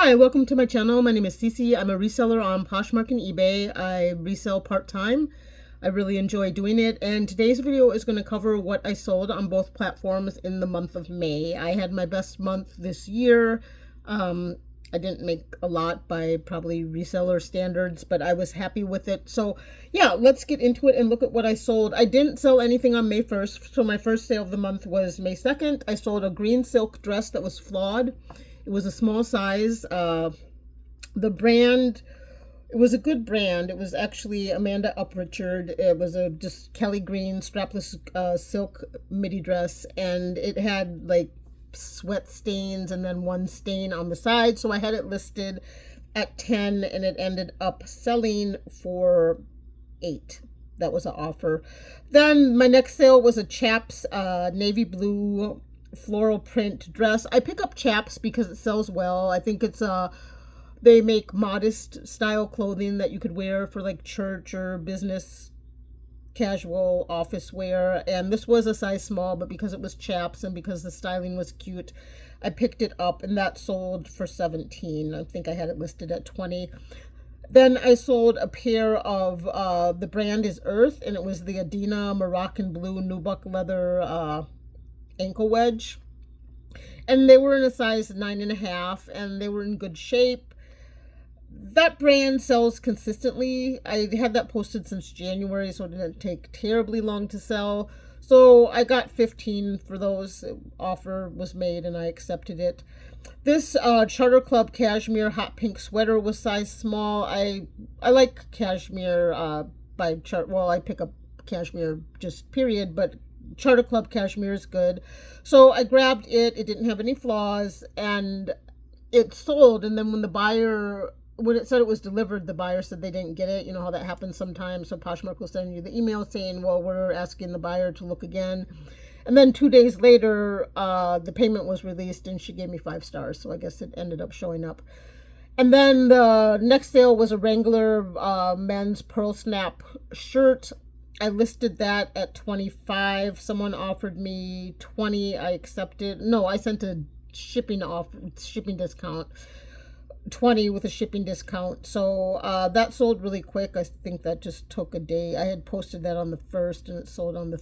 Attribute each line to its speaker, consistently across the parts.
Speaker 1: Hi, welcome to my channel. My name is Cici. I'm a reseller on Poshmark and eBay. I resell part-time. I really enjoy doing it, and today's video is going to cover what I sold on both platforms in the month of May. I had my best month this year. I didn't make a lot by probably reseller standards, but I was happy with it. So yeah, let's get into it and look at what I sold. I didn't sell anything on May 1st, so my first sale of the month was May 2nd. I sold a green silk dress that was flawed. It was a small size. The brand, it was a good brand. It was actually Amanda Uprichard. It was a just Kelly green strapless silk midi dress, and it had like sweat stains and then one stain on the side. So I had it listed at 10 and it ended up selling for 8. That was an offer. Then my next sale was a Chaps navy blue floral print dress. I pick up Chaps because it sells well. I think it's they make modest style clothing that you could wear for like church or business casual office wear, and this was a size small, but because it was Chaps and because the styling was cute, I picked it up, and that sold for 17. I think I had it listed at 20. Then I sold a pair of the brand is Earth, and it was the Adina Moroccan blue nubuck leather ankle wedge, and they were in a size 9.5, and they were in good shape. That brand sells consistently. I had that posted since January, so it didn't take terribly long to sell. So I got 15 for those. Offer was made and I accepted it. This Charter Club cashmere hot pink sweater was size small. I like cashmere by chart. Well, I pick up cashmere just period, but Charter Club cashmere is good. So I grabbed it. It didn't have any flaws and it sold. And then when it said it was delivered, the buyer said they didn't get it. You know how that happens sometimes. So Poshmark will send you the email saying, well, we're asking the buyer to look again. And then 2 days later, the payment was released and she gave me 5 stars. So I guess it ended up showing up. And then the next sale was a Wrangler men's pearl snap shirt. I listed that at 25. Someone offered me 20. I accepted. No, I sent a shipping discount. 20 with a shipping discount. So that sold really quick. I think that just took a day. I had posted that on the 1st and it sold on the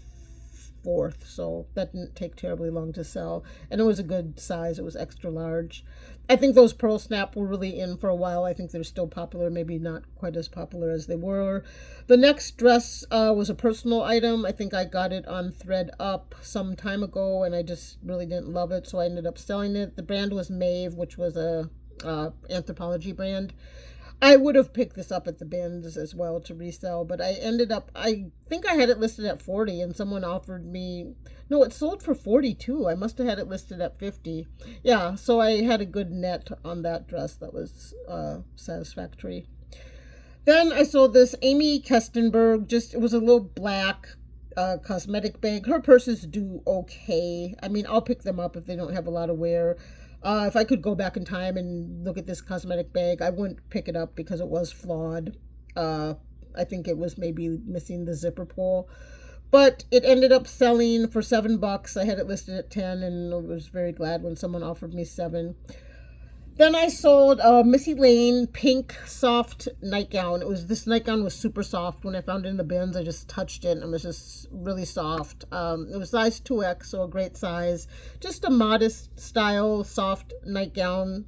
Speaker 1: 4th. So that didn't take terribly long to sell. And it was a good size. It was extra large. I think those pearl snap were really in for a while. I think they're still popular, maybe not quite as popular as they were. The next dress was a personal item. I think I got it on ThreadUp some time ago and I just really didn't love it. So I ended up selling it. The brand was Maeve, which was a Anthropologie brand. I would have picked this up at the bins as well to resell, but I think I had it listed at 40 and someone offered me, no, it sold for 42. I must have had it listed at 50. Yeah, so I had a good net on that dress. That was satisfactory. Then I sold this Amy Kestenberg, it was a little black cosmetic bag. Her purses do okay. I mean, I'll pick them up if they don't have a lot of wear. If I could go back in time and look at this cosmetic bag, I wouldn't pick it up because it was flawed. I think it was maybe missing the zipper pull. But it ended up selling for $7. I had it listed at 10 and I was very glad when someone offered me 7. Then I sold a Missy Lane pink soft nightgown. This nightgown was super soft. When I found it in the bins, I just touched it and it was just really soft. It was size 2X, so a great size. Just a modest style, soft nightgown.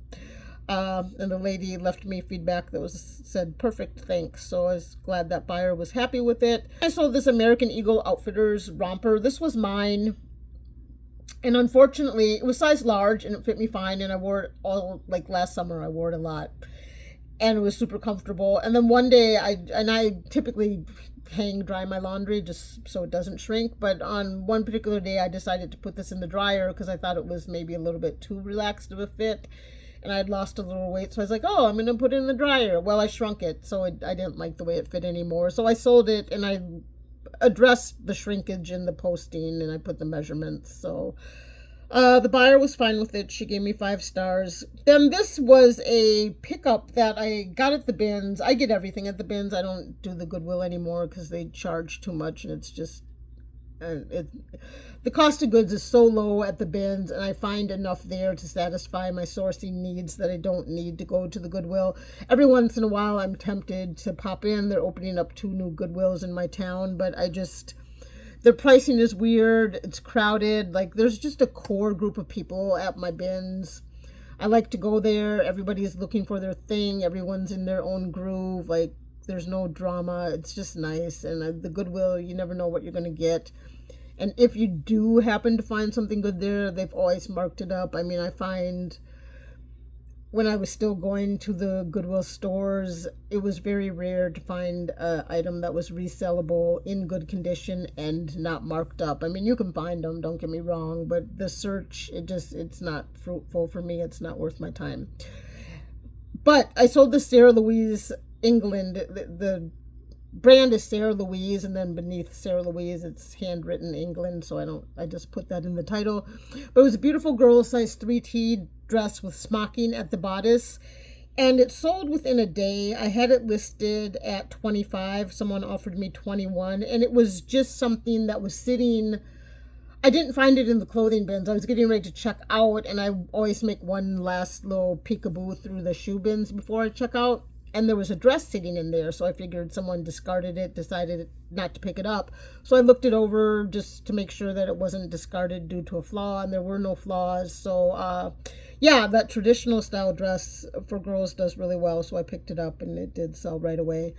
Speaker 1: And the lady left me feedback that said, perfect, thanks. So I was glad that buyer was happy with it. I sold this American Eagle Outfitters romper. This was mine. And unfortunately, it was size large and it fit me fine. And I wore it all, like last summer, I wore it a lot. And it was super comfortable. And then one day, I typically dry my laundry just so it doesn't shrink. But on one particular day, I decided to put this in the dryer because I thought it was maybe a little bit too relaxed of a fit. And I had lost a little weight. So I was like, oh, I'm going to put it in the dryer. Well, I shrunk it. So I didn't like the way it fit anymore. So I sold it and I addressed the shrinkage in the posting and I put the measurements. So the buyer was fine with it. She gave me 5 stars. Then this was a pickup that I got at the bins. I get everything at the bins. I don't do the Goodwill anymore because they charge too much and it's just The cost of goods is so low at the bins, and I find enough there to satisfy my sourcing needs that I don't need to go to the Goodwill. Every once in a while, I'm tempted to pop in. They're opening up 2 new Goodwills in my town, but their pricing is weird. It's crowded. Like, there's just a core group of people at my bins. I like to go there. Everybody's looking for their thing. Everyone's in their own groove. Like, there's no drama. It's just nice. And the Goodwill, you never know what you're going to get. And if you do happen to find something good there, they've always marked it up. I mean, I find when I was still going to the Goodwill stores, it was very rare to find an item that was resellable in good condition and not marked up. I mean, you can find them, don't get me wrong, but the search, it's not fruitful for me. It's not worth my time. But I sold the Sarah Louise England. The brand is Sarah Louise, and then beneath Sarah Louise, it's handwritten England, so I just put that in the title. But it was a beautiful girl size 3T dress with smocking at the bodice, and it sold within a day. I had it listed at $25. Someone offered me $21, and it was just something that was sitting. I didn't find it in the clothing bins. I was getting ready to check out, and I always make one last little peekaboo through the shoe bins before I check out. And there was a dress sitting in there, so I figured someone discarded it, decided not to pick it up. So I looked it over just to make sure that it wasn't discarded due to a flaw, and there were no flaws. So, yeah, that traditional style dress for girls does really well, so I picked it up, and it did sell right away.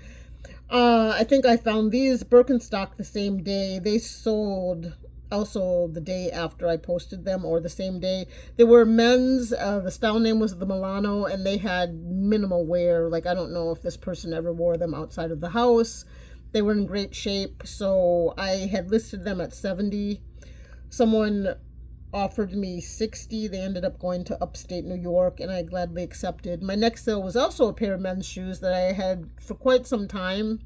Speaker 1: I think I found these Birkenstock the same day. They sold also the day after I posted them, or the same day. They were men's. The style name was the Milano, and they had minimal wear. Like, I don't know if this person ever wore them outside of the house. They were in great shape, so I had listed them at $70. Someone offered me $60. They ended up going to upstate New York, and I gladly accepted. My next sale was also a pair of men's shoes that I had for quite some time.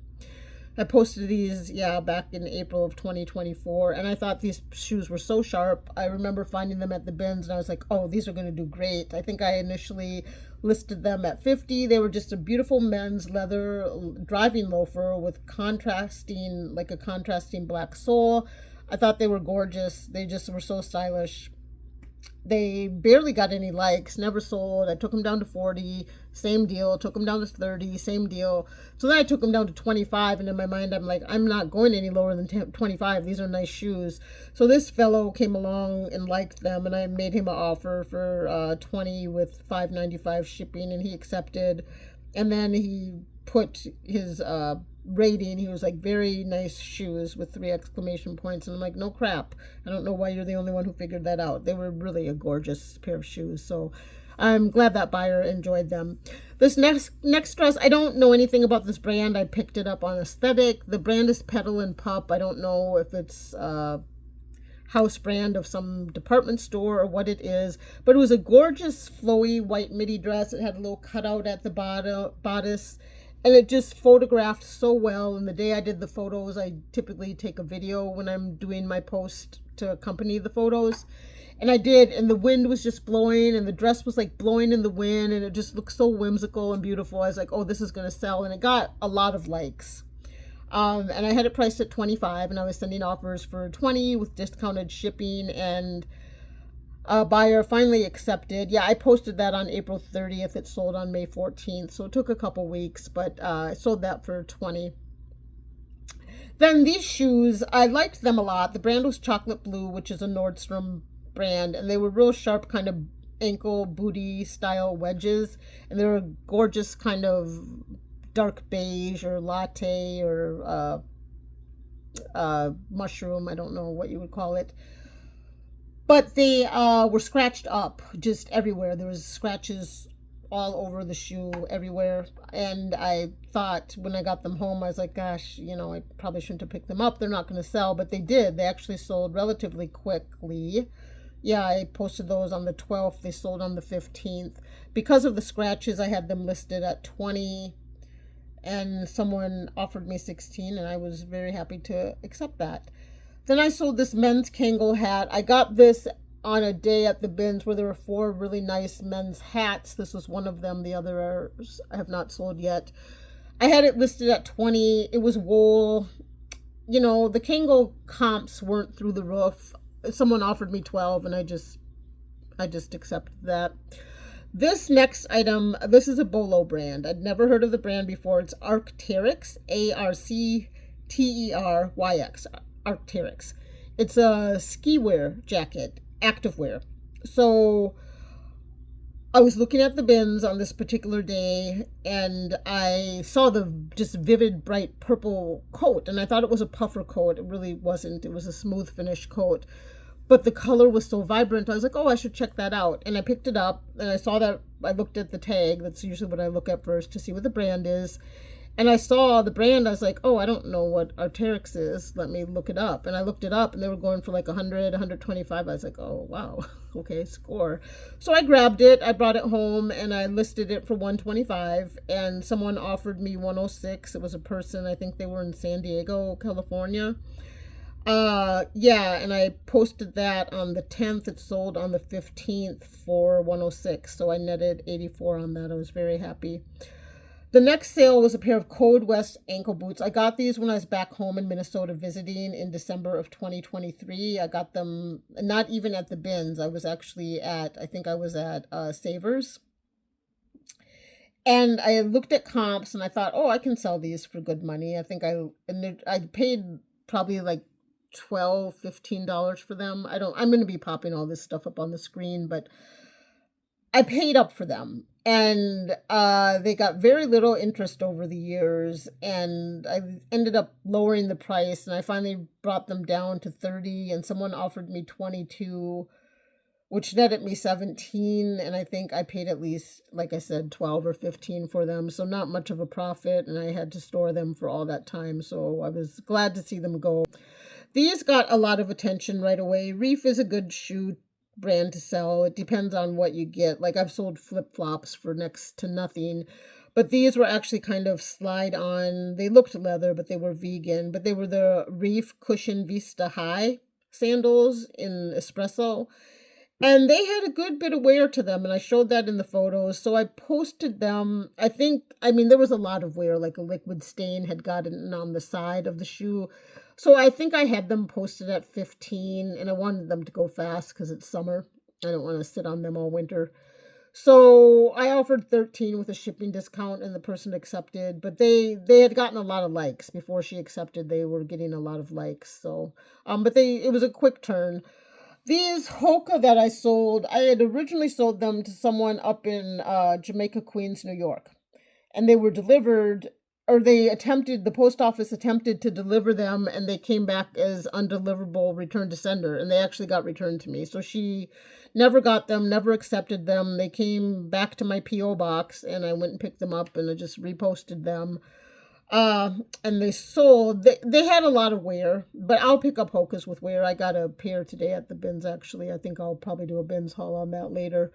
Speaker 1: I posted these, back in April of 2024, and I thought these shoes were so sharp. I remember finding them at the bins, and I was like, oh, these are going to do great. I think I initially listed them at $50. They were just a beautiful men's leather driving loafer with a contrasting black sole. I thought they were gorgeous. They just were so stylish. They barely got any likes, never sold. I took them down to 40, same deal. Took them down to 30, same deal. So then I took them down to 25, and in my mind, I'm like, I'm not going any lower than 25. These are nice shoes. So this fellow came along and liked them, and I made him an offer for 20 with $5.95 shipping, and he accepted. And then he put his rating. He was like, very nice shoes with 3 exclamation points. And I'm like, no crap. I don't know why you're the only one who figured that out. They were really a gorgeous pair of shoes. So I'm glad that buyer enjoyed them. This next dress, I don't know anything about this brand. I picked it up on Aesthetic. The brand is Petal and Pup. I don't know if it's house brand of some department store or what it is, but it was a gorgeous flowy white midi dress. It had a little cutout at the bodice, and it just photographed so well. And the day I did the photos, I typically take a video when I'm doing my post to accompany the photos. And I did, and the wind was just blowing, and the dress was like blowing in the wind, and it just looked so whimsical and beautiful. I was like, oh, this is going to sell. And it got a lot of likes. And I had it priced at $25, and I was sending offers for $20 with discounted shipping, and a buyer finally accepted. Yeah, I posted that on April 30th. It sold on May 14th, so it took a couple weeks, but I sold that for $20. Then these shoes, I liked them a lot. The brand was Chocolate Blue, which is a Nordstrom brand, and they were real sharp kind of ankle booty style wedges, and they were gorgeous kind of dark beige or latte or mushroom. I don't know what you would call it. But they were scratched up just everywhere. There was scratches all over the shoe everywhere. And I thought when I got them home, I was like, gosh, I probably shouldn't have picked them up. They're not going to sell. But they did. They actually sold relatively quickly. Yeah, I posted those on the 12th. They sold on the 15th. Because of the scratches, I had them listed at $20. And someone offered me $16, and I was very happy to accept that. Then I sold this men's Kangol hat. I got this on a day at the bins where there were 4 really nice men's hats. This was one of them. The others I have not sold yet. I had it listed at $20. It was wool. you know, the Kango comps weren't through the roof. Someone offered me 12 and I just accepted that. This next item, this is a Bolo brand. I'd never heard of the brand before. It's Arc'teryx, Arcteryx, Arc'teryx. It's a ski wear jacket, activewear. So I was looking at the bins on this particular day and I saw the just vivid bright purple coat and I thought it was a puffer coat. It really wasn't. It was a smooth finish coat. But the color was so vibrant. I was like, oh, I should check that out. And I picked it up and I saw that. I looked at the tag. That's usually what I look at first to see what the brand is. And I saw the brand. I was like, oh, I don't know what Arc'teryx is. Let me look it up. And I looked it up and they were going for like 100, 125. I was like, oh, wow. Okay, score. So I grabbed it. I brought it home and I listed it for 125. And someone offered me 106. It was a person. I think they were in San Diego, California. Yeah, and I posted that on the 10th. It sold on the 15th for 106. So I netted 84 on that. I was very happy. The next sale was a pair of Code West ankle boots. I got these when I was back home in Minnesota visiting in December of 2023. I got them not even at the bins. I was actually I think I was at Savers. And I looked at comps and I thought, oh, I can sell these for good money. I think I paid probably like $12-15 for them. I'm going to be popping all this stuff up on the screen, but I paid up for them and they got very little interest over the years and I ended up lowering the price and I finally brought them down to 30 and someone offered me 22, which netted me 17, and I think I paid at least, like I said, 12 or 15 for them, so not much of a profit, and I had to store them for all that time, so I was glad to see them go. These got a lot of attention right away. Reef is a good shoe brand to sell. It depends on what you get. Like I've sold flip-flops for next to nothing, but these were actually kind of slide on. They looked leather, but they were vegan, but they were the Reef Cushion Vista High sandals in espresso. And they had a good bit of wear to them, and I showed that in the photos. So I posted them. I mean, there was a lot of wear, like a liquid stain had gotten on the side of the shoe. So I think I had them posted at 15, and I wanted them to go fast because it's summer. I don't want to sit on them all winter. So I offered 13 with a shipping discount, and the person accepted. But they had gotten a lot of likes before she accepted. They were getting a lot of likes. So, but it was a quick turn. These Hoka that I sold, I had originally sold them to someone up in Jamaica, Queens, New York. And they were delivered, or the post office attempted to deliver them, and they came back as undeliverable, return to sender, and they actually got returned to me. So she never got them, never accepted them. They came back to my P.O. box, and I went and picked them up, and I just reposted them. And they sold, they had a lot of wear, but I'll pick up Hokas with wear. I got a pair today at the bins, actually. I think I'll probably do a bins haul on that later.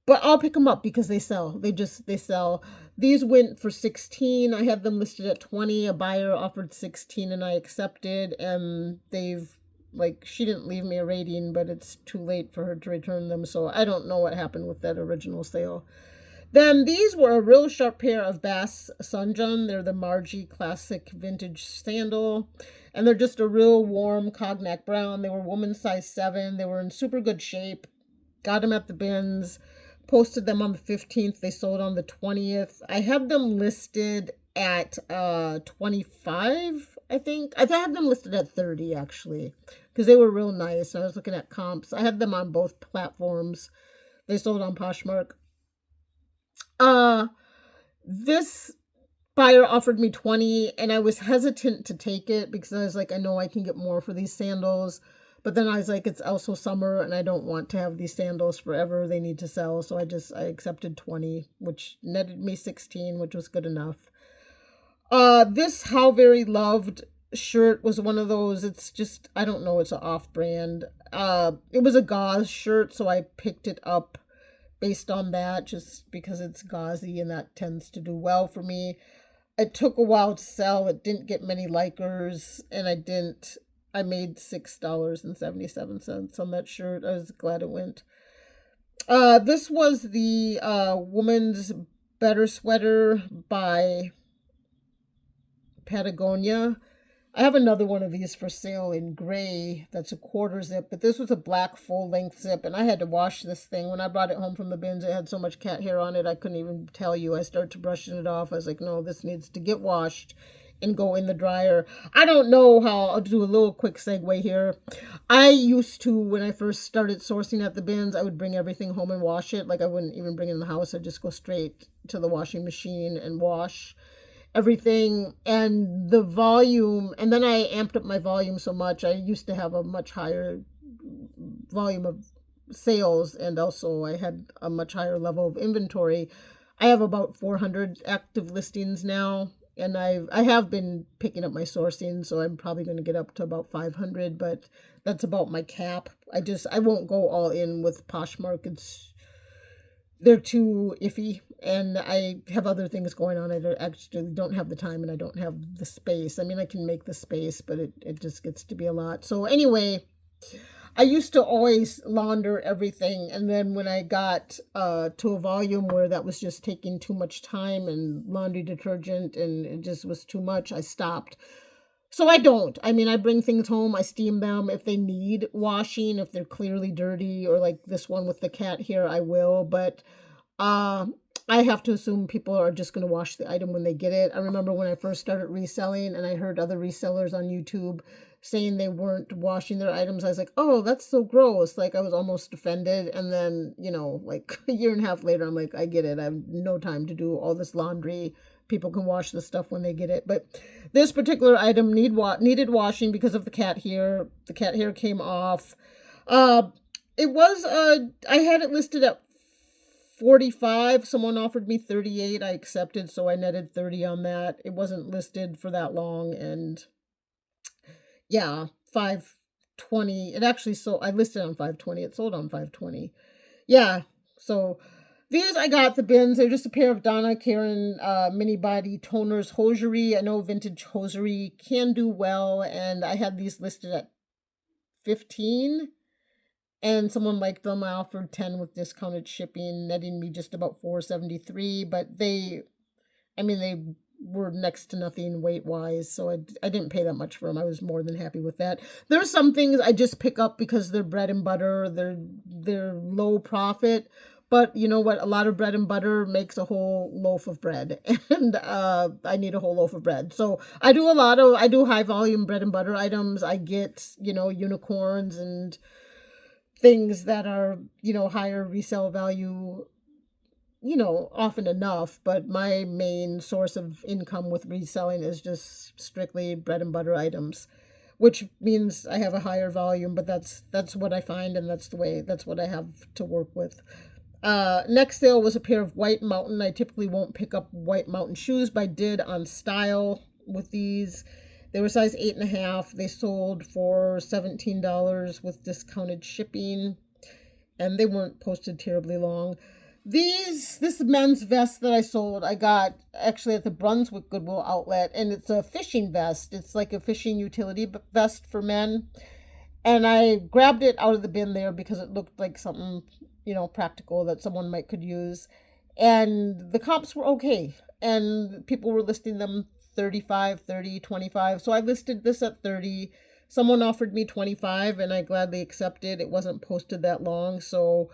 Speaker 1: But I'll pick them up because they sell. They sell. These went for 16. I had them listed at 20. A buyer offered 16 and I accepted. And she didn't leave me a rating, but it's too late for her to return them. So I don't know what happened with that original sale. Then these were a real sharp pair of Bass Sunjun. They're the Margie Classic Vintage Sandal. And they're just a real warm cognac brown. They were woman's size 7. They were in super good shape. Got them at the bins. Posted them on the 15th. They sold on the 20th. I had them listed at 25, I think. I had them listed at 30, actually, because they were real nice. I was looking at comps. I had them on both platforms. They sold on Poshmark. This buyer offered me 20 and I was hesitant to take it because I was like, I know I can get more for these sandals. But then I was like, it's also summer and I don't want to have these sandals forever. They need to sell. So I accepted 20, which netted me 16, which was good enough. This How Very Loved shirt was one of those. It's just, I don't know. It's an off brand. It was a gauze shirt. So I picked it up based on that, just because it's gauzy and that tends to do well for me. It took a while to sell. It didn't get many likers, and I made $6.77 on that shirt. I was glad it went. This was the Woman's Better Sweater by Patagonia. I have another one of these for sale in gray that's a quarter zip, but this was a black full length zip, and I had to wash this thing. When I brought it home from the bins, it had so much cat hair on it, I couldn't even tell you. I started to brushing it off. I was like, no, this needs to get washed and go in the dryer. I don't know how. I'll do a little quick segue here. I used to, when I first started sourcing at the bins, I would bring everything home and wash it. Like I wouldn't even bring it in the house. I'd just go straight to the washing machine and wash everything. And the volume, and then I amped up my volume so much. I used to have a much higher volume of sales, and also I had a much higher level of inventory. I have about 400 active listings now, and I have been picking up my sourcing, so I'm probably going to get up to about 500, but that's about my cap. I won't go all in with Poshmark. They're too iffy, and I have other things going on. I actually don't have the time, and I don't have the space. I mean, I can make the space, but it just gets to be a lot. So anyway, I used to always launder everything, and then when I got to a volume where that was just taking too much time and laundry detergent, and it just was too much, I stopped. So I don't. I mean, I bring things home, I steam them. If they need washing, if they're clearly dirty, or like this one with the cat here, I will. But I have to assume people are just going to wash the item when they get it. I remember when I first started reselling and I heard other resellers on YouTube saying they weren't washing their items. I was like, oh, that's so gross. Like I was almost offended. And then, like a year and a half later, I'm like, I get it. I have no time to do all this laundry. People can wash the stuff when they get it. But this particular item needed washing because of the cat hair. The cat hair came off. It was, I had it listed at 45. Someone offered me 38. I accepted, so I netted 30 on that. It wasn't listed for that long, and yeah, 520. It actually sold. I listed on 520. It sold on 520. Yeah, so these I got the bins. They're just a pair of Donna Karan mini body toners hosiery. I know vintage hosiery can do well, and I had these listed at 15. And someone liked them. I offered 10 with discounted shipping, netting me just about $4.73. But they were next to nothing weight-wise, so I didn't pay that much for them. I was more than happy with that. There's some things I just pick up because they're bread and butter. They're low profit. But you know what? A lot of bread and butter makes a whole loaf of bread. And I need a whole loaf of bread. So I do high-volume bread and butter items. I get, unicorns and things that are, higher resale value, often enough, but my main source of income with reselling is just strictly bread and butter items, which means I have a higher volume, but that's what I find, and that's what I have to work with. Next sale was a pair of White Mountain. I typically won't pick up White Mountain shoes, but I did on style with these. They were size 8.5. They sold for $17 with discounted shipping, and they weren't posted terribly long. This men's vest that I sold, I got actually at the Brunswick Goodwill outlet, and it's a fishing vest. It's like a fishing utility vest for men, and I grabbed it out of the bin there because it looked like something, practical that someone could use, and the comps were okay, and people were listing them 35, 30, 25. So I listed this at 30. Someone offered me 25 and I gladly accepted. It wasn't posted that long, so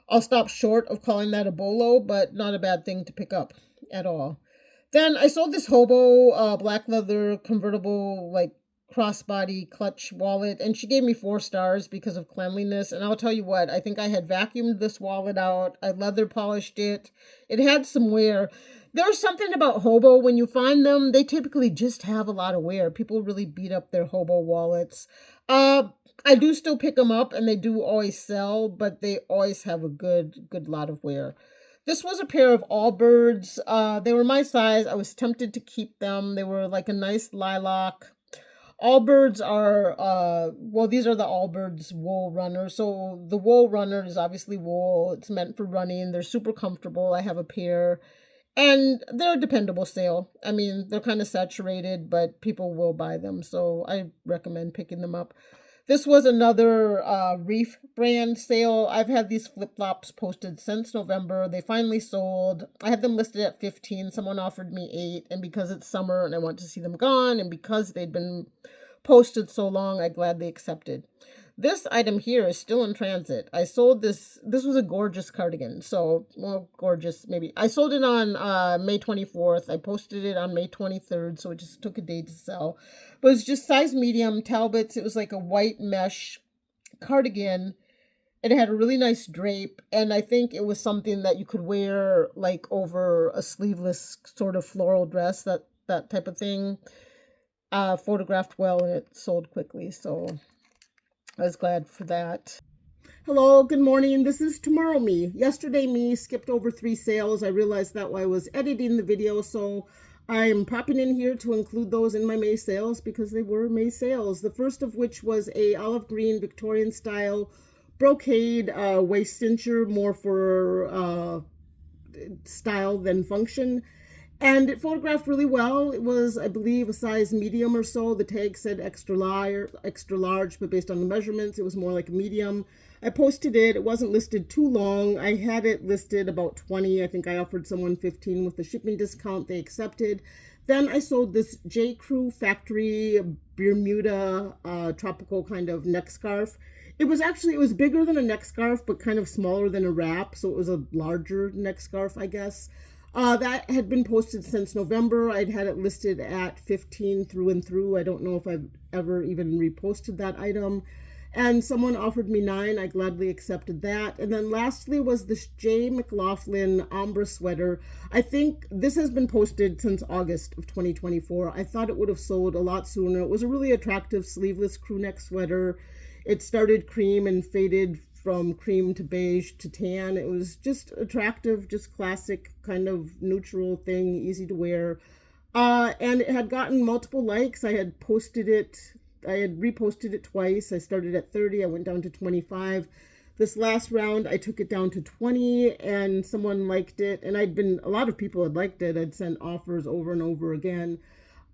Speaker 1: I'll stop short of calling that a bolo, but not a bad thing to pick up at all. Then I sold this hobo black leather convertible crossbody clutch wallet, and she gave me 4 stars because of cleanliness. And I'll tell you what, I think I had vacuumed this wallet out. I leather polished it. It had some wear. There's something about hobo, when you find them, they typically just have a lot of wear. People really beat up their hobo wallets. I do still pick them up, and they do always sell, but they always have a good lot of wear. This was a pair of Allbirds. They were my size. I was tempted to keep them. They were like a nice lilac. Allbirds are, these are the Allbirds wool runners. So the wool runner is obviously wool. It's meant for running. They're super comfortable. I have a pair. And they're a dependable sale. I mean, they're kind of saturated, but people will buy them. So I recommend picking them up. This was another Reef brand sale. I've had these flip-flops posted since November. They finally sold. I had them listed at 15. Someone offered me 8. And because it's summer and I want to see them gone, and because they'd been posted so long, I gladly accepted. This item here is still in transit. I sold this. This was a gorgeous cardigan. So, well, gorgeous maybe. I sold it on May 24th. I posted it on May 23rd, so it just took a day to sell. But it was just size medium, Talbots. It was like a white mesh cardigan. It had a really nice drape, and I think it was something that you could wear like over a sleeveless sort of floral dress, that type of thing. Photographed well, and it sold quickly, so I was glad for that. Hello, good morning. This is tomorrow me. Yesterday me skipped over 3 sales. I realized that while I was editing the video, so I'm popping in here to include those in my May sales because they were May sales. The first of which was a olive green Victorian style brocade waist cincher, more for style than function. And it photographed really well. It was, I believe, a size medium or so. The tag said extra large, but based on the measurements, it was more like a medium. I posted it. It wasn't listed too long. I had it listed about 20. I think I offered someone 15 with the shipping discount. They accepted. Then I sold this J. Crew Factory Bermuda tropical kind of neck scarf. It was bigger than a neck scarf, but kind of smaller than a wrap. So it was a larger neck scarf, I guess. That had been posted since November. I'd had it listed at 15 through and through. I don't know if I've ever even reposted that item. And someone offered me 9. I gladly accepted that. And then lastly was this J. McLaughlin Ombre sweater. I think this has been posted since August of 2024. I thought it would have sold a lot sooner. It was a really attractive sleeveless crew neck sweater. It started cream and faded from cream to beige to tan. It was just attractive, just classic kind of neutral thing, easy to wear. And it had gotten multiple likes. I had reposted it twice. I started at 30, I went down to 25. This last round, I took it down to 20 and someone liked it. And a lot of people had liked it. I'd sent offers over and over again.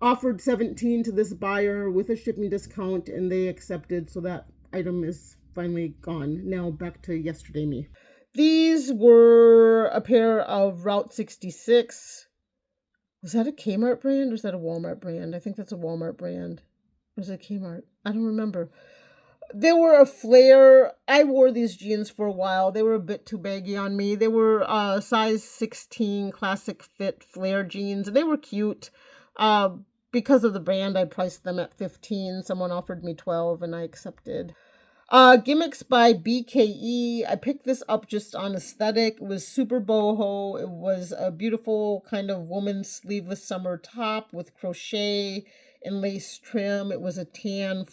Speaker 1: Offered 17 to this buyer with a shipping discount and they accepted. So that item is finally gone. Now back to yesterday me. These were a pair of Route 66. Was that a Kmart brand or is that a Walmart brand? I think that's a Walmart brand. Or is it Kmart? I don't remember. They were a flare. I wore these jeans for a while. They were a bit too baggy on me. They were size 16 classic fit flare jeans. They were cute. Because of the brand, I priced them at 15. Someone offered me 12 and I accepted. Gimmicks by BKE. I picked this up just on aesthetic. It was super boho. It was a beautiful kind of woman's sleeveless summer top with crochet and lace trim. It was a tan,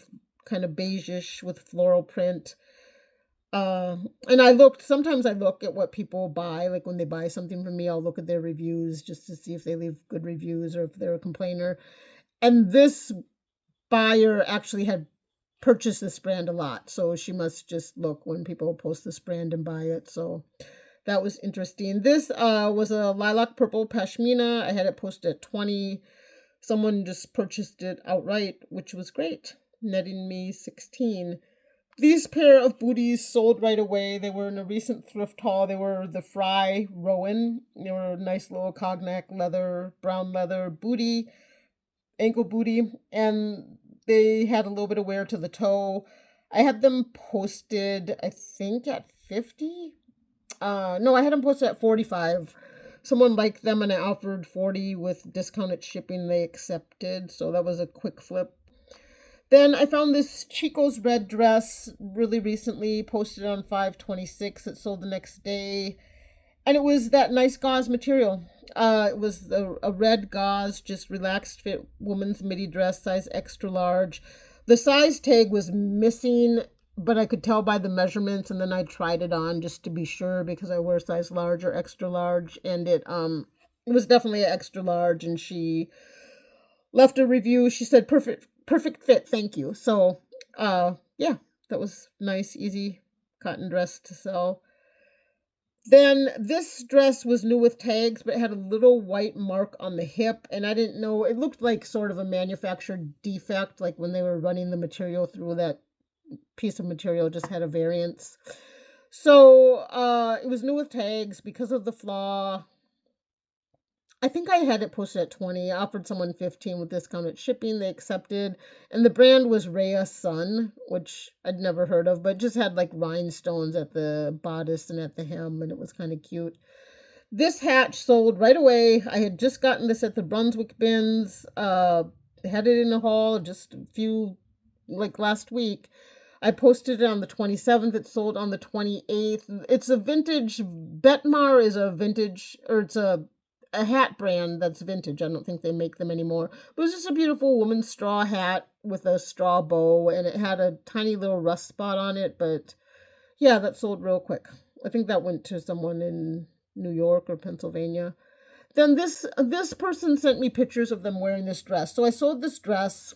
Speaker 1: kind of beigeish with floral print. And sometimes I look at what people buy. Like when they buy something from me, I'll look at their reviews just to see if they leave good reviews or if they're a complainer. And this buyer actually had purchased this brand a lot. So she must just look when people post this brand and buy it. So that was interesting. This was a lilac purple pashmina. I had it posted at 20. Someone just purchased it outright, which was great. Netting me 16. These pair of booties sold right away. They were in a recent thrift haul. They were the Fry Rowan. They were a nice little cognac leather, brown leather booty, ankle booty. And they had a little bit of wear to the toe. I had them posted, I think, at 50. No, I had them posted at 45. Someone liked them and I offered 40 with discounted shipping. They accepted. So that was a quick flip. Then I found this Chico's red dress really recently, posted on 5/26. It sold the next day. And it was that nice gauze material. It was a red gauze, just relaxed fit woman's midi dress, size extra large. The size tag was missing, but I could tell by the measurements, and then I tried it on just to be sure because I wear size large or extra large, and it was definitely an extra large, and she left a review. She said, perfect fit, thank you. So, yeah, that was nice, easy cotton dress to sell. Then this dress was new with tags, but it had a little white mark on the hip, and I didn't know, it looked like sort of a manufactured defect, like when they were running the material through that piece of material, just had a variance. So it was new with tags because of the flaw. I think I had it posted at 20. I offered someone 15 with discounted shipping. They accepted. And the brand was Rhea Sun, which I'd never heard of, but just had like rhinestones at the bodice and at the hem, and it was kind of cute. This hat sold right away. I had just gotten this at the Brunswick bins. Had it in a haul just a few, like last week. I posted it on the 27th. It sold on the 28th. It's a vintage. Betmar is a vintage, or it's a hat brand that's vintage. I don't think they make them anymore. But it was just a beautiful woman's straw hat with a straw bow, and it had a tiny little rust spot on it. But yeah, that sold real quick. I think that went to someone in New York or Pennsylvania. Then this person sent me pictures of them wearing this dress. So I sold this dress,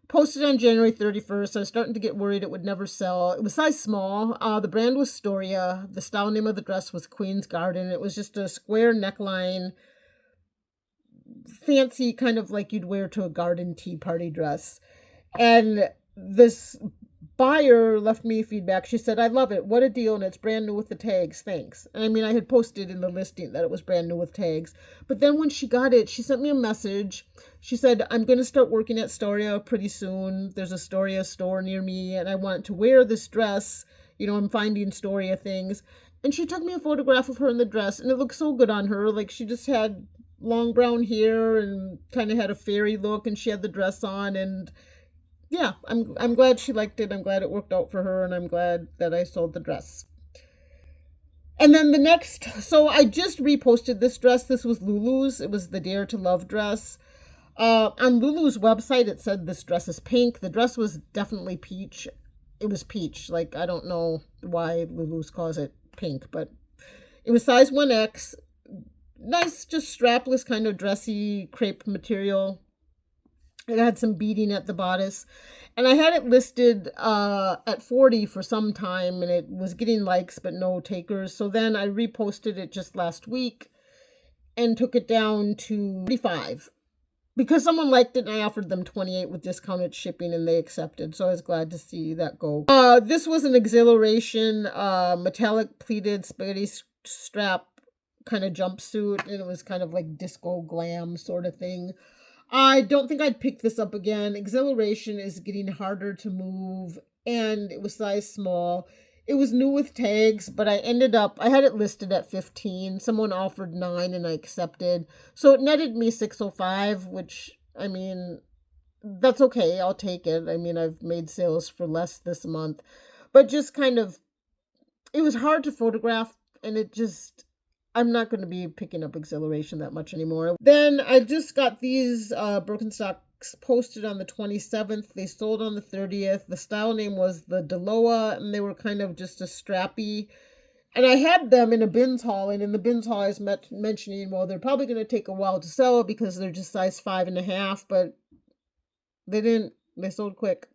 Speaker 1: posted on January 31st. I was starting to get worried it would never sell. It was size small. The brand was Storia. The style name of the dress was Queen's Garden. It was just a square neckline, fancy, kind of like you'd wear to a garden tea party dress. And this buyer left me feedback. She said, "I love it. What a deal. And it's brand new with the tags. Thanks." And I mean, I had posted in the listing that it was brand new with tags. But then when she got it, she sent me a message. She said, "I'm going to start working at Storia pretty soon. There's a Storia store near me, and I want to wear this dress. You know, I'm finding Storia things." And she took me a photograph of her in the dress, and it looked so good on her. Like, she just had long brown hair and kind of had a fairy look, and she had the dress on, and yeah, I'm glad she liked it. I'm glad it worked out for her, and I'm glad that I sold the dress. And then the next, so I just reposted this dress. This was Lulu's. It was the Dare to Love dress. On Lulu's website, it said this dress is pink. The dress was definitely peach. It was peach. Like, I don't know why Lulu's calls it pink, but it was size 1X. Nice, just strapless kind of dressy crepe material. It had some beading at the bodice, and I had it listed at 40 for some time, and it was getting likes but no takers. So then I reposted it just last week and took it down to 45 because someone liked it, and I offered them 28 with discounted shipping, and they accepted. So I was glad to see that go. This was an Exhilaration metallic pleated spaghetti strap kind of jumpsuit, and it was kind of like disco glam sort of thing. I don't think I'd pick this up again. Exhilaration is getting harder to move, and it was size small. It was new with tags, but I had it listed at 15. Someone offered 9 and I accepted. So it netted me $605, which, I mean, that's okay. I'll take it. I mean, I've made sales for less this month. But just kind of, it was hard to photograph, and it just, I'm not going to be picking up Exhilaration that much anymore. Then I just got these Birkenstocks posted on the 27th. They sold on the 30th. The style name was the Deloa, and they were kind of just a strappy. And I had them in a bins haul, and in the bins haul I was mentioning, well, they're probably going to take a while to sell because they're just size 5.5, but they didn't. They sold quick.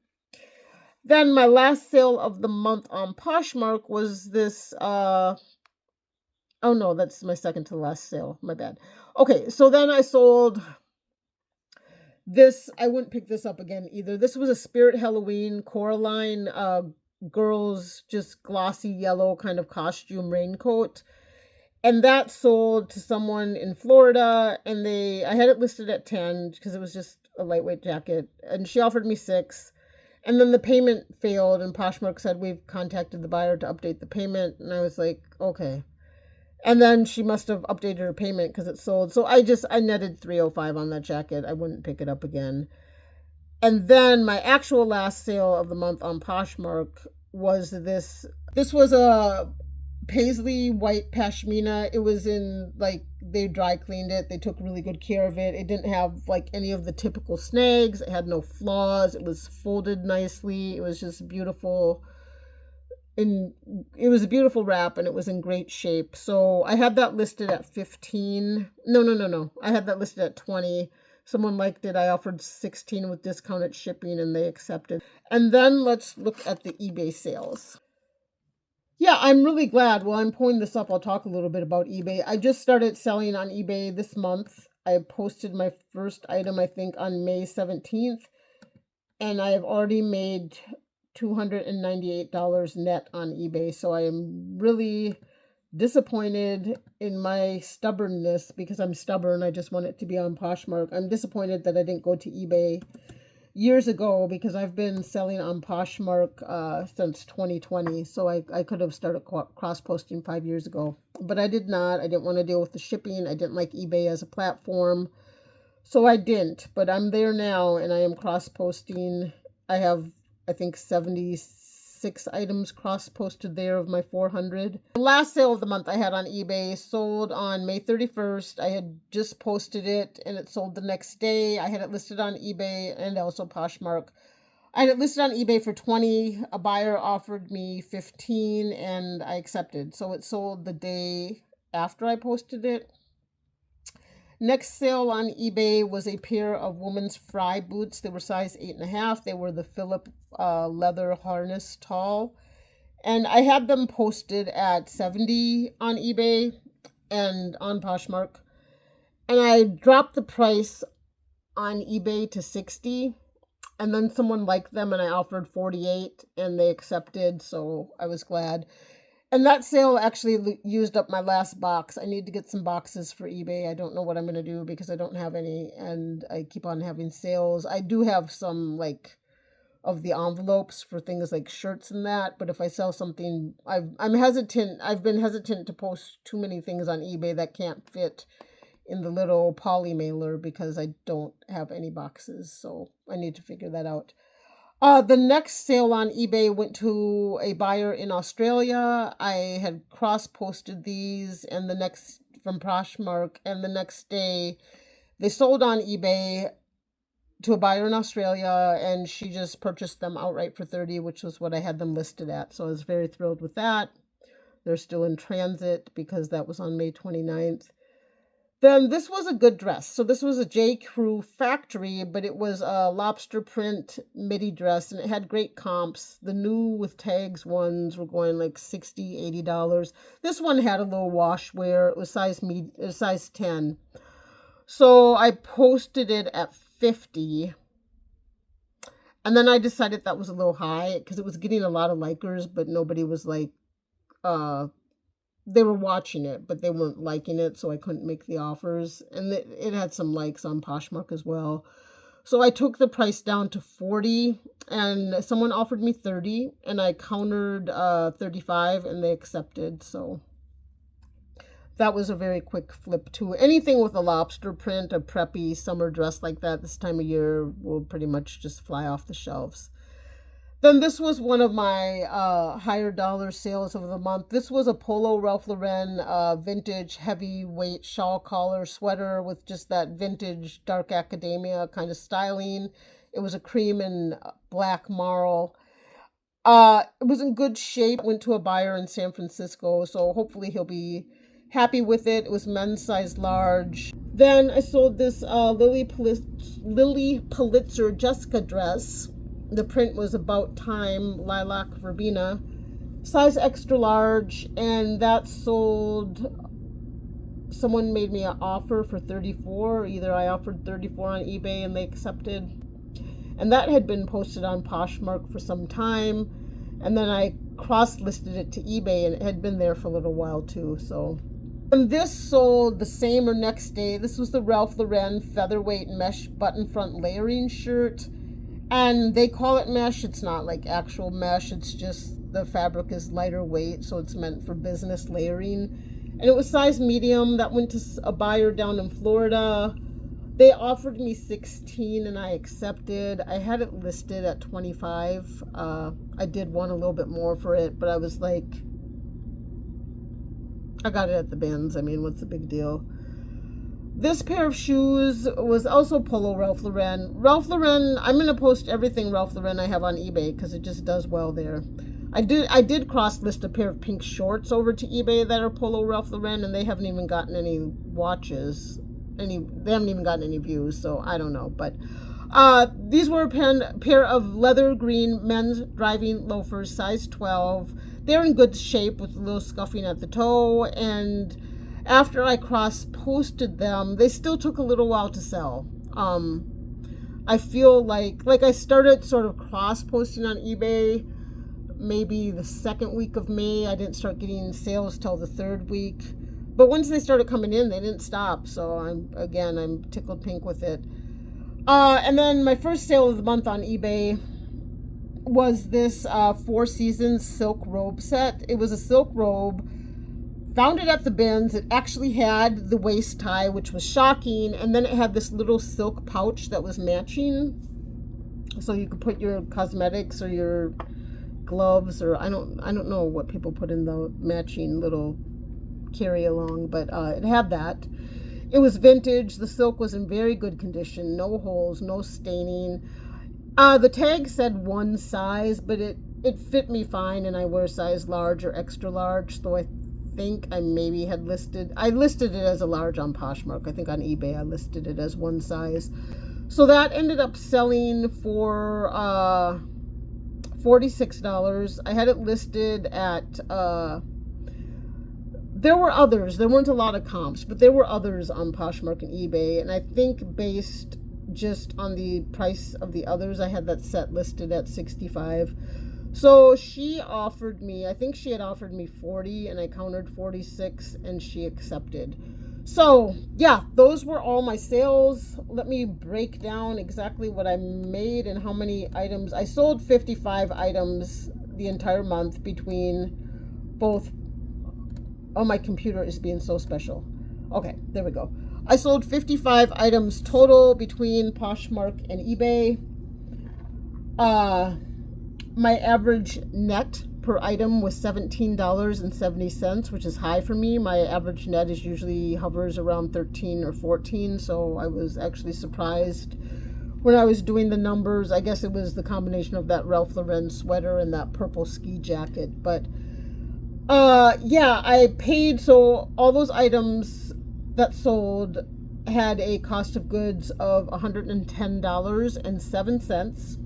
Speaker 1: Then my last sale of the month on Poshmark was this oh no, that's my second to last sale. My bad. Okay, so then I sold this. I wouldn't pick this up again either. This was a Spirit Halloween Coraline girls just glossy yellow kind of costume raincoat. And that sold to someone in Florida, and I had it listed at 10 because it was just a lightweight jacket, and she offered me 6. And then the payment failed, and Poshmark said, "We've contacted the buyer to update the payment." And I was like, okay. And then she must have updated her payment because it sold. So I netted $305 on that jacket. I wouldn't pick it up again. And then my actual last sale of the month on Poshmark was this. This was a paisley white pashmina. It was in, like, they dry cleaned it. They took really good care of it. It didn't have like any of the typical snags. It had no flaws. It was folded nicely. It was just beautiful. It was a beautiful wrap, and it was in great shape. So I had that listed at 15. No. I had that listed at 20. Someone liked it. I offered 16 with discounted shipping, and they accepted. And then let's look at the eBay sales. Yeah, I'm really glad. While I'm pulling this up, I'll talk a little bit about eBay. I just started selling on eBay this month. I posted my first item, I think, on May 17th. And I have already made $298 net on eBay. So I am really disappointed in my stubbornness, because I'm stubborn. I just want it to be on Poshmark. I'm disappointed that I didn't go to eBay years ago, because I've been selling on Poshmark since 2020. So I could have started cross-posting 5 years ago, but I did not. I didn't want to deal with the shipping. I didn't like eBay as a platform, so I didn't. But I'm there now, and I am cross-posting. I have, I think, 76 items cross-posted there of my 400. The last sale of the month I had on eBay sold on May 31st. I had just posted it, and it sold the next day. I had it listed on eBay and also Poshmark. I had it listed on eBay for $20. A buyer offered me $15, and I accepted. So it sold the day after I posted it. Next sale on eBay was a pair of women's fry boots. They were size 8.5. They were the Phillip leather harness tall. And I had them posted at $70 on eBay and on Poshmark. And I dropped the price on eBay to $60. And then someone liked them, and I offered $48, and they accepted. So I was glad. And that sale actually used up my last box. I need to get some boxes for eBay. I don't know what I'm going to do, because I don't have any, and I keep on having sales. I do have some, like, of the envelopes for things like shirts and that, but if I sell something, I'm hesitant. I've been hesitant to post too many things on eBay that can't fit in the little poly mailer, because I don't have any boxes, so I need to figure that out. The next sale on eBay went to a buyer in Australia. I had cross-posted these and the next from Poshmark, and the next day they sold on eBay to a buyer in Australia, and she just purchased them outright for $30, which was what I had them listed at. So I was very thrilled with that. They're still in transit, because that was on May 29th. Then this was a good dress. So this was a J. Crew factory, but it was a lobster print midi dress, and it had great comps. The new with tags ones were going like $60, $80. This one had a little wash wear. It was size 10. So I posted it at $50. And then I decided that was a little high, because it was getting a lot of likers, but nobody was like, they were watching it, but they weren't liking it, so I couldn't make the offers. And it had some likes on Poshmark as well. So I took the price down to $40, and someone offered me $30, and I countered $35, and they accepted. So that was a very quick flip too. Anything with a lobster print, a preppy summer dress like that this time of year will pretty much just fly off the shelves. Then this was one of my higher dollar sales of the month. This was a polo Ralph Lauren vintage heavyweight shawl collar sweater with just that vintage dark academia kind of styling. It was a cream and black marl. It was in good shape. Went to a buyer in San Francisco, so hopefully he'll be happy with it. It was men's size large. Then I sold this Lily Pulitzer Jessica dress. The print was About Time, lilac verbena, size extra large, and that sold. Someone made me an offer for $34. Either I offered $34 on eBay and they accepted. And that had been posted on Poshmark for some time. And then I cross-listed it to eBay, and it had been there for a little while too. So, and this sold the same or next day. This was the Ralph Lauren featherweight mesh button front layering shirt. And they call it mesh. It's not like actual mesh. It's just the fabric is lighter weight, so it's meant for business layering. And it was size medium. That went to a buyer down in Florida. They offered me $16, and I accepted. I had it listed at $25. I did want a little bit more for it, but I was like, I got it at the bins. I mean, what's the big deal? This pair of shoes was also polo Ralph Lauren. Ralph Lauren, I'm going to post everything Ralph Lauren I have on eBay, because it just does well there. I did cross-list a pair of pink shorts over to eBay that are polo Ralph Lauren, and they haven't even gotten any watches. They haven't even gotten any views, so I don't know. But these were a pair of leather green men's driving loafers, size 12. They're in good shape with a little scuffing at the toe, and after I cross-posted them, they still took a little while to sell. I feel like I started sort of cross posting on eBay maybe the second week of May. I didn't start getting sales till the third week. But once they started coming in, they didn't stop. So I'm tickled pink with it. And then my first sale of the month on eBay was this 4 Seasons silk robe set. It was a silk robe. Found it at the bins. It actually had the waist tie, which was shocking. And then it had this little silk pouch that was matching. So you could put your cosmetics or your gloves, or I don't know what people put in the matching little carry along, but it had that. It was vintage. The silk was in very good condition, no holes, no staining. The tag said 1 size, but it fit me fine, and I wear size large or extra large, so I think I maybe had listed it as a large on Poshmark. I think on eBay I listed it as 1 size. So that ended up selling for $46. I had it listed at there were others. There weren't a lot of comps, but there were others on Poshmark and eBay. And I think based just on the price of the others, I had that set listed at $65. So she offered me, I think she had offered me $40, and I countered $46, and she accepted. So yeah, those were all my sales. Let me break down exactly what I made and how many items. I sold 55 items the entire month between both. Oh, my computer is being so special. Okay, there we go. I sold 55 items total between Poshmark and eBay. My average net per item was $17.70, which is high for me. My average net is usually hovers around 13 or 14, so I was actually surprised when I was doing the numbers. I guess it was the combination of that Ralph Lauren sweater and that purple ski jacket, but yeah, I paid, so all those items that sold had a cost of goods of $110.07.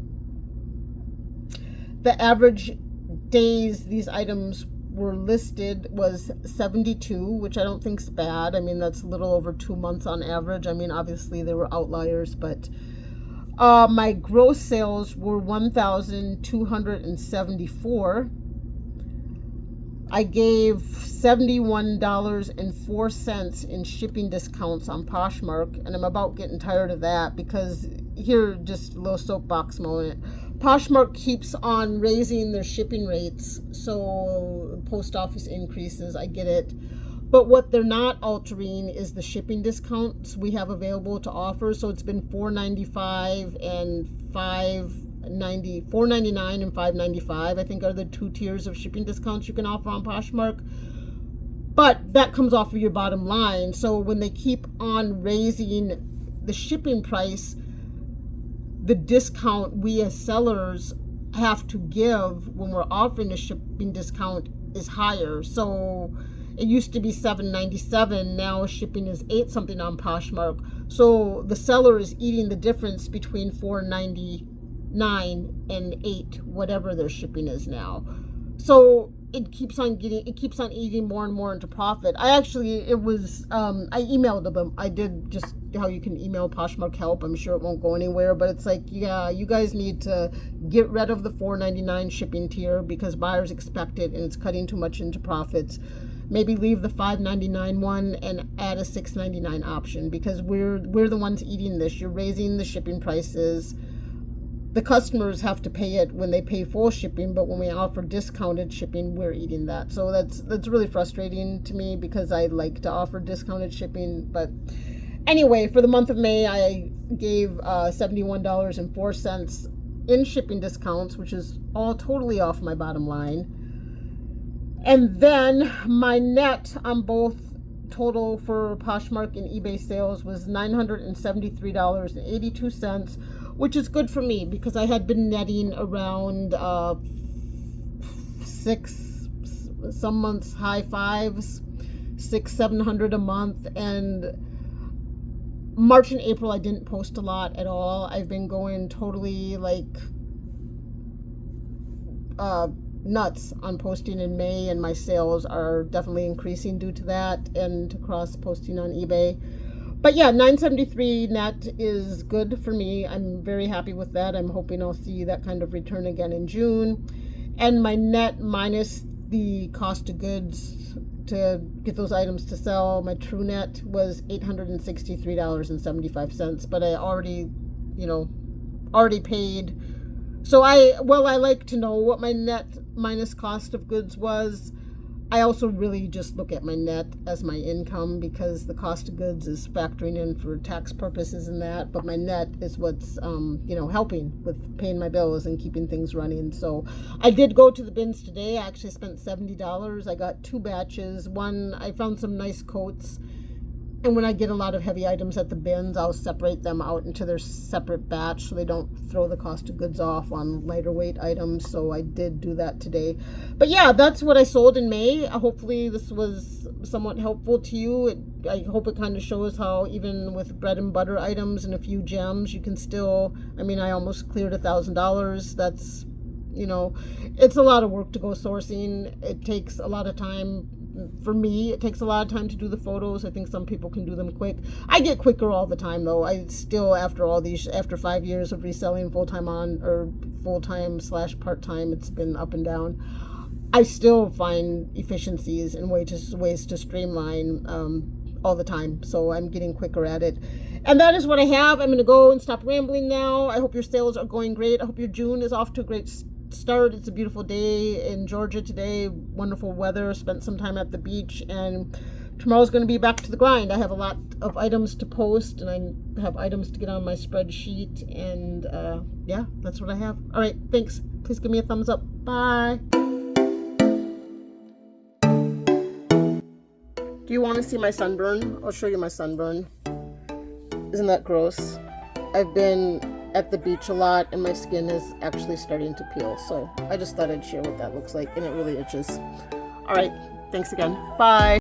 Speaker 1: The average days these items were listed was 72, which I don't think's bad. I mean, that's a little over 2 months on average. I mean, obviously there were outliers, but my gross sales were $1,274. I gave $71.04 in shipping discounts on Poshmark, and I'm about getting tired of that because here, just a little soapbox moment. Poshmark keeps on raising their shipping rates, so post office increases, I get it. But what they're not altering is the shipping discounts we have available to offer. So it's been $4.95 and $4.99 and $5.95, I think, are the 2 tiers of shipping discounts you can offer on Poshmark. But that comes off of your bottom line. So when they keep on raising the shipping price, the discount we as sellers have to give when we're offering a shipping discount is higher. So it used to be $7.97. Now shipping is $8 something on Poshmark. So the seller is eating the difference between $4.99 and $8, whatever their shipping is now. So it keeps on eating more and more into profit. I emailed them. I did just how you can email Poshmark help. I'm sure it won't go anywhere, but it's like, yeah, you guys need to get rid of the $4.99 shipping tier because buyers expect it and it's cutting too much into profits. Maybe leave the $5.99 one and add a $6.99 option because we're the ones eating this. You're raising the shipping prices. The customers have to pay it when they pay full shipping, but when we offer discounted shipping, we're eating that. So that's really frustrating to me because I like to offer discounted shipping. But anyway, for the month of May, I gave $71.04 in shipping discounts, which is all totally off my bottom line. And then my net on both total for Poshmark and eBay sales was $973.82, which is good for me because I had been netting around some months high fives, $600-700 a month. And March and April I didn't post a lot at all. I've been going totally like nuts on posting in May, and my sales are definitely increasing due to that and to cross posting on eBay. But yeah, $9.73 net is good for me. I'm very happy with that. I'm hoping I'll see that kind of return again in June. And my net minus the cost of goods to get those items to sell, my true net was $863.75. But I already, already paid. So I like to know what my net minus cost of goods was. I also really just look at my net as my income because the cost of goods is factoring in for tax purposes and that, but my net is what's, helping with paying my bills and keeping things running. So I did go to the bins today. I actually spent $70. I got 2 batches. One, I found some nice coats. And when I get a lot of heavy items at the bins, I'll separate them out into their separate batch so they don't throw the cost of goods off on lighter weight items. So I did do that today. But yeah, that's what I sold in May. Hopefully this was somewhat helpful to you. I hope it kind of shows how even with bread and butter items and a few gems, you can still, I almost cleared $1,000. That's, it's a lot of work to go sourcing. It takes a lot of time. For me, it takes a lot of time to do the photos. I think some people can do them quick. I get quicker all the time though. I still, after 5 years of reselling full-time /part-time, it's been up and down. I still find efficiencies and ways to streamline all the time. So I'm getting quicker at it. And that is what I have. I'm going to go and stop rambling now. I hope your sales are going great. I hope your June is off to a great start. It's a beautiful day in Georgia today. Wonderful weather. Spent some time at the beach, and tomorrow's going to be back to the grind. I have a lot of items to post, and I have items to get on my spreadsheet, and yeah, that's what I have. All right, thanks. Please give me a thumbs up. Bye. Do you want to see my sunburn? I'll show you my sunburn. Isn't that gross? I've been at the beach a lot and my skin is actually starting to peel, so I just thought I'd share what that looks like, and it really itches. All right, thanks again. Bye.